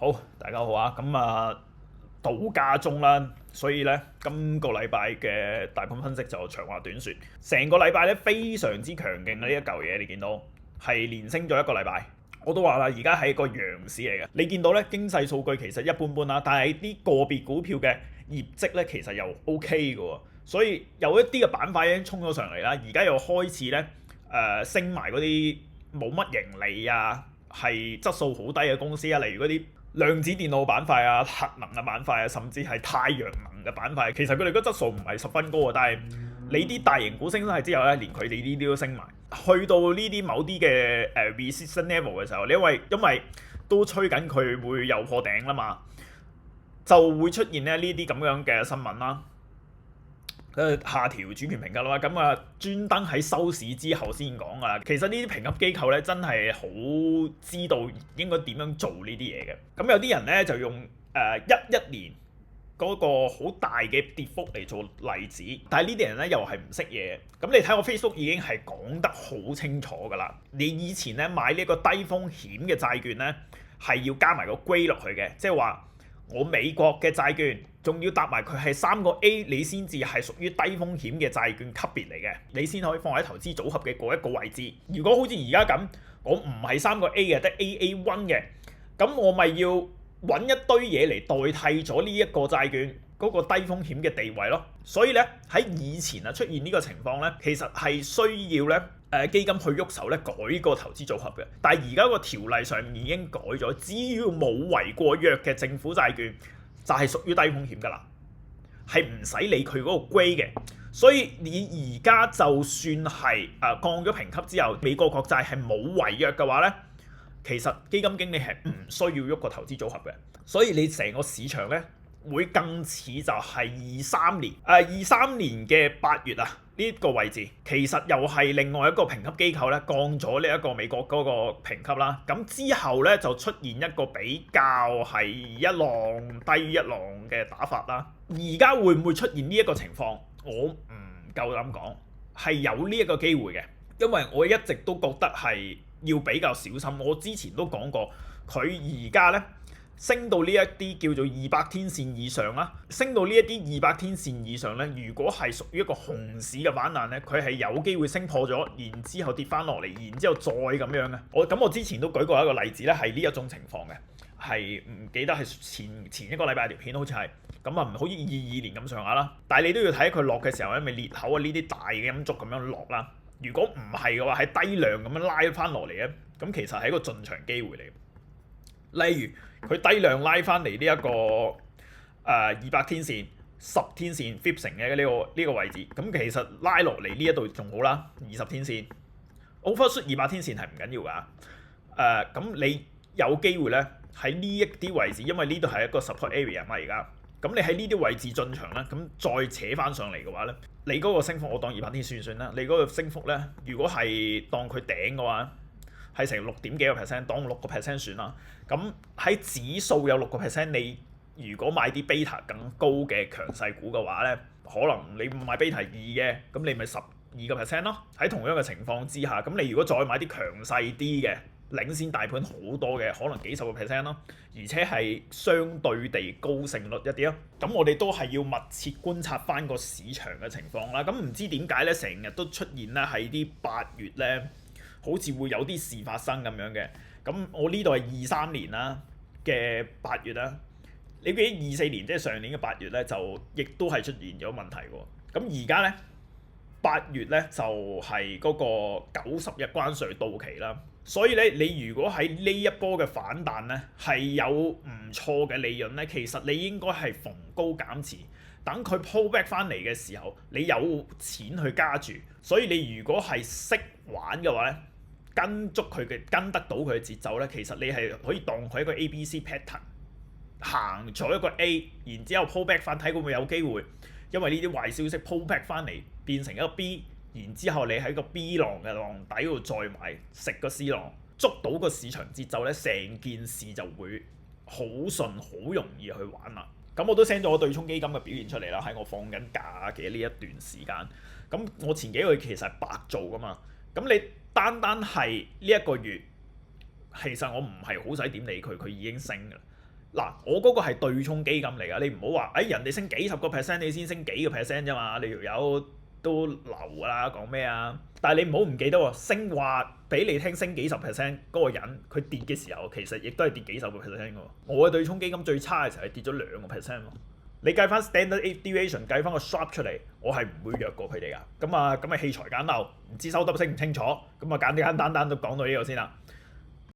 好，大家好啊！倒假中啦，所以咧今個禮拜嘅大盤分析就長話短説，成個禮拜咧非常之強勁嘅呢一嚿嘢，你見到係連升咗一個禮拜。我都話啦，而家係一個羊市嚟嘅。你見到咧經濟數據其實一般般啦，但係啲個別股票嘅業績咧其實又 OK 嘅喎，所以有一啲嘅板塊已經衝咗上嚟啦，而家又開始咧升埋嗰啲冇乜盈利啊，係質素好低嘅公司啊，例如嗰啲量子電腦板塊啊、核能嘅板塊啊，甚至係太陽能嘅板塊，其實佢哋個質素唔係十分高啊，但係你啲大型股升晒之後咧，連佢哋呢啲都升埋，去到呢啲某啲嘅resistance level 嘅時候，因為都吹緊佢會又破頂啦嘛，就會出現咧呢啲咁樣嘅新聞啦。下調主權評級啦，專登喺收市之後先講噶啦。其實呢啲評級機構咧真係好知道應該點樣做呢啲嘢嘅。咁有啲人咧就用11年嗰個好大嘅跌幅嚟做例子，但係呢啲人咧又係唔識嘢。咁你睇我 Facebook 已經係講得好清楚噶啦。你以前咧買呢個低風險嘅債券咧係要加埋個 grade 落去嘅，即係話我美國嘅債券仲要搭埋佢係3個 A， 你先至係屬於低風險嘅債券級別嚟嘅，你先可以放喺投資組合嘅嗰一個位置。如果好似而家咁，我唔係3個 A 嘅，得 AA1 嘅，咁我咪要揾一堆嘢嚟代替咗呢一個債券嗰個低風險嘅地位咯。所以咧喺以前啊出現呢個情況咧，其實係需要咧基金去喐手咧改個投資組合嘅。但係而家個條例上面已經改咗，只要冇違過約嘅政府債券就係屬於低風險㗎啦，係唔使理佢嗰個 grade 嘅。所以你而家就算係降咗評級之後，美國國債係冇違約嘅話咧，其實基金經理係唔需要喐個投資組合嘅。所以你成個市場咧會更似就係23年嘅8月啊呢個位置，其實又係另外一個評級機構咧降咗呢一個美國嗰個評級啦。咁之後咧就出現一個比較係一浪低於一浪嘅打法啦。而家會唔會出現呢一個情況？我唔夠膽講，係有呢一個機會嘅，因為我一直都覺得係要比較小心。我之前都講過，佢而家咧升到呢一啲叫做200天線以上啦，升到呢一啲200天線以上咧，如果係屬於一個熊市嘅反彈咧，佢係有機會升破咗，然之後跌翻落嚟，然之後再咁樣嘅。我之前都舉過一個例子咧，係呢一種情況嘅，係唔記得係前一個禮拜條片好似係咁啊，唔好似22年咁上下啦。但係你都要睇佢落嘅時候咧，咪裂口啊呢啲大嘅陰燭咁樣落啦。如果唔係嘅話，係低量咁樣拉翻落嚟咧，咁其實係一個進場機會嚟。例如佢低量拉翻嚟呢一個200天線、10天線 flip 成嘅呢個位置，咁其實拉落嚟呢一度仲好啦。20天線 overshoot 200天線係唔緊要㗎。咁你有機會咧喺呢一啲位置，因為呢度係一個 support area 嘛而家。咁你喺呢啲位置進場咧，咁再扯翻上嚟嘅話咧，你嗰個升幅我當200天算啦。你嗰個升幅咧，如果係當佢頂嘅話，係成6點幾個 percent，當6% 算啦。咁喺指數有6%，你如果買啲 beta 更高嘅強勢股嘅話咧，可能你買 beta 2嘅，咁你咪12% 咯。喺同樣嘅情況之下，咁你如果再買啲強勢啲嘅，領先大盤好多嘅，可能幾十個 percent 咯，而且係相對地高勝率一啲咯。咁我哋都係要密切觀察翻個市場嘅情況啦。咁唔知點解咧，成日都出現咧喺啲8月咧，好似會有啲事發生咁樣嘅。咁我呢度係23年啦嘅8月啦，你記24年即係上年嘅8月咧，就亦都係出現咗問題喎。咁而家咧8月咧就係嗰個90日關稅到期啦。所以咧，你如果喺呢一波嘅反彈咧，係有唔錯嘅利潤咧，其實你應該係逢高減持，等佢 pull back 翻嚟嘅時候，你有錢去加住。所以你如果係識玩嘅話咧，跟得到佢嘅節奏咧，其實你係可以當佢一個 ABC pattern 行咗一個 A， 然之後 pull back 翻，睇會唔會有機會，因為呢啲壞消息 pull back 翻嚟變成一個 B。然之後你喺個 B 浪嘅浪底度再買食個 C 浪，捉到個市場節奏咧，成件事就會好順好容易去玩啦。咁我都 send 咗我對沖基金嘅表現出嚟啦，喺我放緊假嘅呢一段時間。咁我前幾個月其實係白做噶嘛。咁你單係呢一個月，其實我唔係好使點理佢，佢已經升㗎啦。嗱，我嗰個係對沖基金嚟㗎，你唔好話，人哋升幾十個 percent，你先升幾個 percent 啫嘛，你條友都流㗎啦，講咩啊？但係你唔好唔記得喎，升話俾你聽升幾十 percent 嗰個人，佢跌嘅時候其實亦都係跌幾十個 percent 㗎喎。我嘅對沖基金最差嘅時候係跌咗2%喎。你計翻 standard deviation，計翻個 Sharpe 出嚟，我係唔會弱過佢哋㗎。咁啊器材簡陋，唔知收得清唔清楚，咁啊簡單都講到呢個先啦。